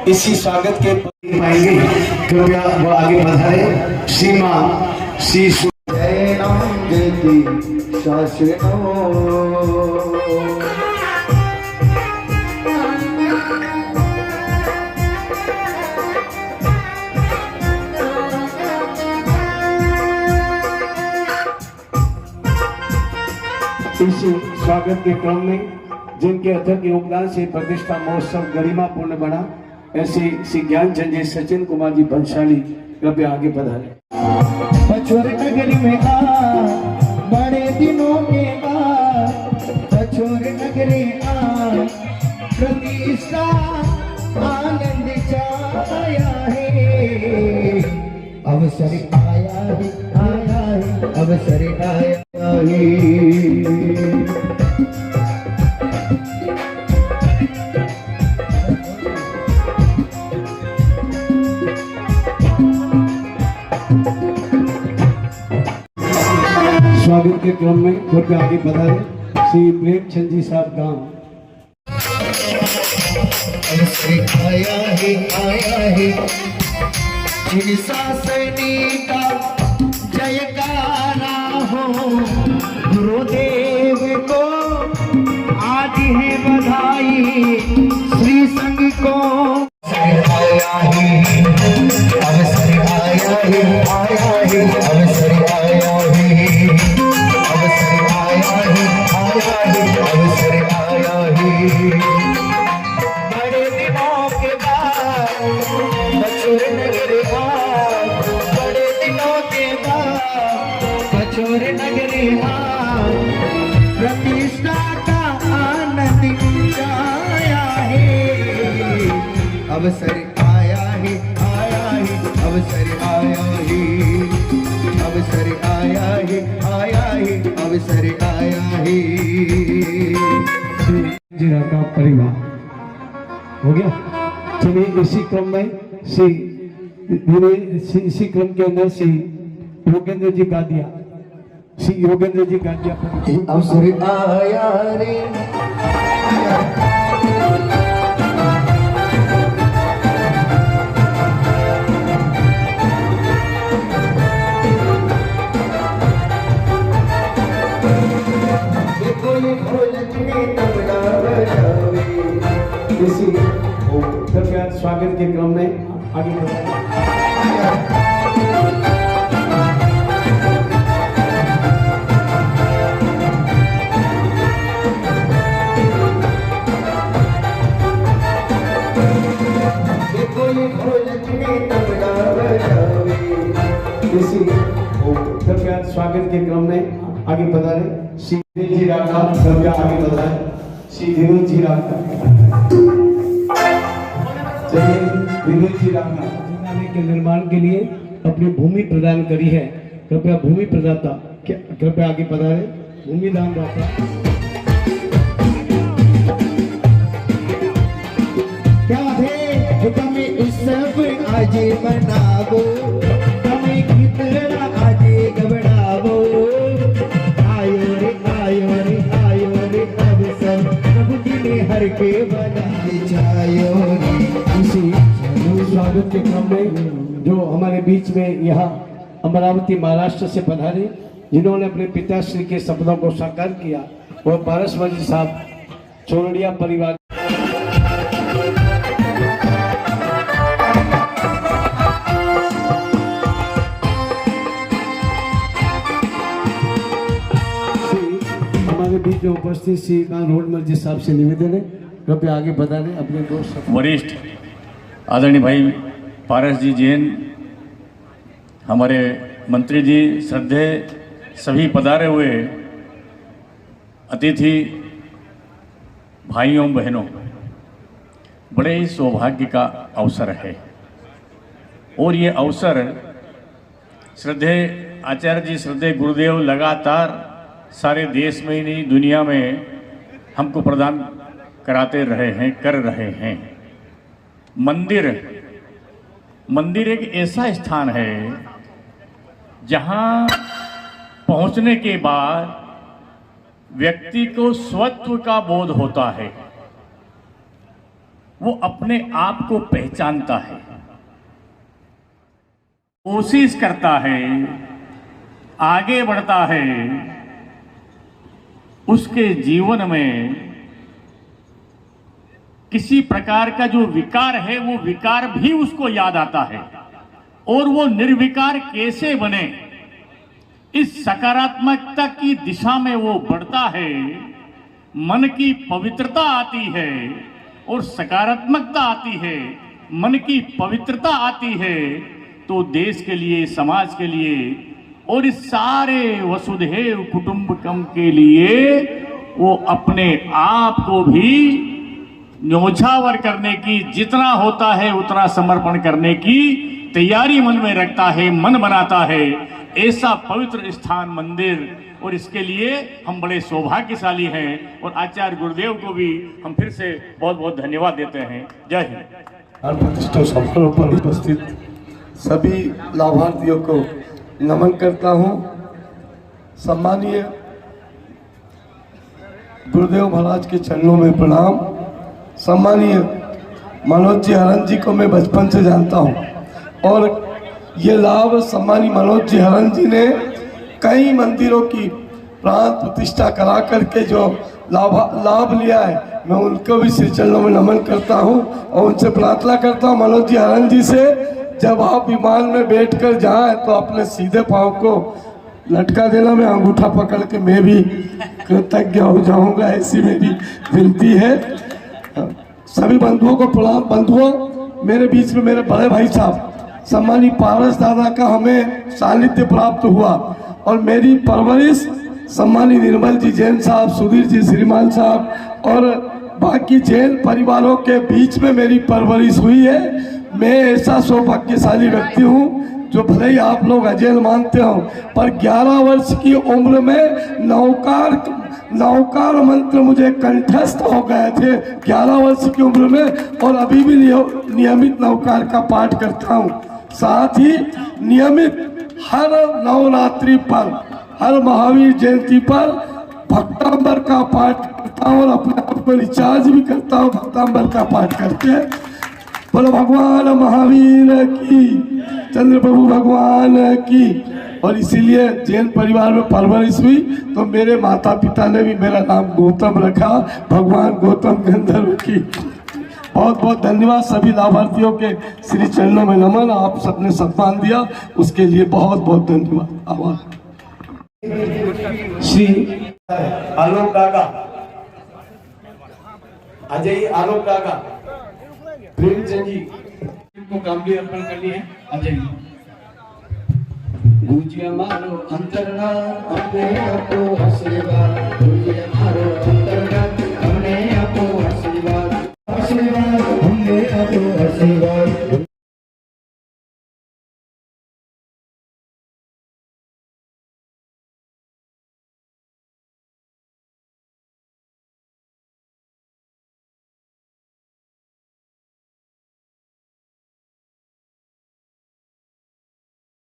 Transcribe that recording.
इसी स्वागत के पाएंगे, कृपया वो आगे बढ़ाए। सीमा श्री जय राम जयती शासनो। इस स्वागत के क्रम में जिनके अथक योगदान से प्रतिष्ठा महोत्सव गरिमापूर्ण बना, ऐसे श्री ज्ञानचंद जी सचिन कुमार जी बंशाली कृपया आगे पधारें। बछोर नगरी में आ बड़े दिनों के बाद, बछोर नगरी आ प्रतिष्ठा आनंद छाया है। अवसर आया है, अवसर आया है। स्वागत के क्रम में कृपया आगे बढ़ाए श्री प्रेमचंद जी साहब गांव। अवसर आया है श्री शासनी का जयकारा हो। गुरुदेव को आज है बधाई, श्री संघ को आया है। अवसर आया है, अवसर आया है, अवसर आया है, अवसर आया है। बड़े दिनों के बाद बछोर नगरी आ, बड़े दिनों के बाद बछोर नगरी आ प्रतिष्ठा का आनंद छाया है। अवसर आया है, अवसर आया है, अवसर आया है, अवसर आया है। जी का परिवार हो गया। चलिए इसी क्रम में इसी क्रम के अंदर श्री योगेंद्र जी गादिया, श्री योगेंद्र जी गादिया अवसर आया रे। इसी कृपया स्वागत के क्रम में आगे बढ़ाएं। इसी कृपया स्वागत के क्रम में आगे बढ़ाएं। श्री जी राखा कृपया आगे बढ़ाएं। श्री धीरू जी राखा जी राखा के निर्माण के लिए अपनी भूमि प्रदान करी है। कृपया भूमि प्रदाता कृपया आगे पधारे। भूमि दान दाता क्या है तुम्हें इस सब आज मनावो, तुम्हें कितना आज घबरावो। आयो रे आयो रे आयो रे अब सब प्रभु जी ने हर के बनाए जायो रे। इसी स्वागत के क्रम में जो हमारे बीच में यहाँ अमरावती महाराष्ट्र से पधारे, जिन्होंने अपने पिताश्री के सपनों को साकार किया, वो पारसवाजी जी साहब चोरड़िया परिवार। हमारे बीच में उपस्थित श्री रोडमल जी साहब से निवेदन है, कृपया आगे बता दें अपने दोस्त वरिष्ठ आदरणीय भाई पारस जी जैन, हमारे मंत्री जी, श्रद्धेय सभी पधारे हुए अतिथि भाइयों बहनों, बड़े ही सौभाग्य का अवसर है। और ये अवसर श्रद्धेय आचार्य जी, श्रद्धेय गुरुदेव लगातार सारे देश में ही नहीं दुनिया में हमको प्रदान कराते रहे हैं, कर रहे हैं। मंदिर एक ऐसा स्थान है जहां पहुंचने के बाद व्यक्ति को स्वत्व का बोध होता है, वो अपने आप को पहचानता है, कोशिश करता है, आगे बढ़ता है, उसके जीवन में किसी प्रकार का जो विकार है वो विकार भी उसको याद आता है, और वो निर्विकार कैसे बने इस सकारात्मकता की दिशा में वो बढ़ता है। मन की पवित्रता आती है और सकारात्मकता आती है, मन की पवित्रता आती है तो देश के लिए, समाज के लिए और इस सारे वसुधैव कुटुंबकम के लिए वो अपने आप को भी न्योछावर करने की, जितना होता है उतना समर्पण करने की तैयारी मन में रखता है, मन बनाता है। ऐसा पवित्र स्थान मंदिर, और इसके लिए हम बड़े सौभाग्यशाली हैं, और आचार्य गुरुदेव को भी हम फिर से बहुत बहुत धन्यवाद देते हैं। जय हिंद। प्रतिष्ठा समारोह पर उपस्थित सभी लाभार्थियों को नमन करता हूं। सम्मानीय गुरुदेव महाराज के चरणों में प्रणाम। सम्मानीय मनोज जी हरन जी को मैं बचपन से जानता हूं, और ये लाभ सम्मानीय मनोज जी हरन जी ने कई मंदिरों की प्राण प्रतिष्ठा करा करके जो लाभ लिया है, मैं उनको भी श्री चरणों में नमन करता हूं और उनसे प्रार्थना करता हूं मनोज जी हरन जी से, जब आप विमान में बैठकर जाएं तो अपने सीधे पांव को लटका देना, मैं अंगूठा पकड़ के मैं भी कृतज्ञ हो जाऊंगा, ऐसी मेरी विनती है। सभी बंधुओं को प्रणाम। बंधुओं, मेरे बीच में मेरे बड़े भाई साहब सम्मानीय पारस दादा का हमें सानिध्य प्राप्त हुआ, और मेरी परवरिश सम्मानीय निर्मल जी जैन साहब, सुधीर जी श्रीमान साहब और बाकी जैन परिवारों के बीच में मेरी परवरिश हुई है। मैं ऐसा सौभाग्यशाली व्यक्ति हूँ जो भले ही आप लोग अजेल मानते हो, पर 11 वर्ष की उम्र में नौकार मंत्र मुझे कंठस्थ हो गए थे 11 वर्ष की उम्र में, और अभी भी नियमित नौकार का पाठ करता हूँ। साथ ही नियमित हर नवरात्रि पर, हर महावीर जयंती पर भक्तांबर का पाठ करता हूँ, और अपने आप को रिचार्ज भी करता हूँ भक्तांबर का पाठ करके। बोलो भगवान महावीर की, चंद्र प्रभु भगवान की। और इसीलिए जैन परिवार में परवरिश हुई, तो मेरे माता पिता ने भी मेरा नाम गौतम रखा, भगवान गौतम गंधर्व की। बहुत बहुत धन्यवाद। सभी लाभार्थियों के श्री चरणों में नमन। आप सबने सम्मान दिया, उसके लिए बहुत बहुत धन्यवाद। आभार। श्री आलोक काका, अजय आलोक काका, प्रेमचंद जी को कामली अर्पण करनी है। अजय गुजिया मारो अंतरना अपने को हसेगा, गुजिया मारो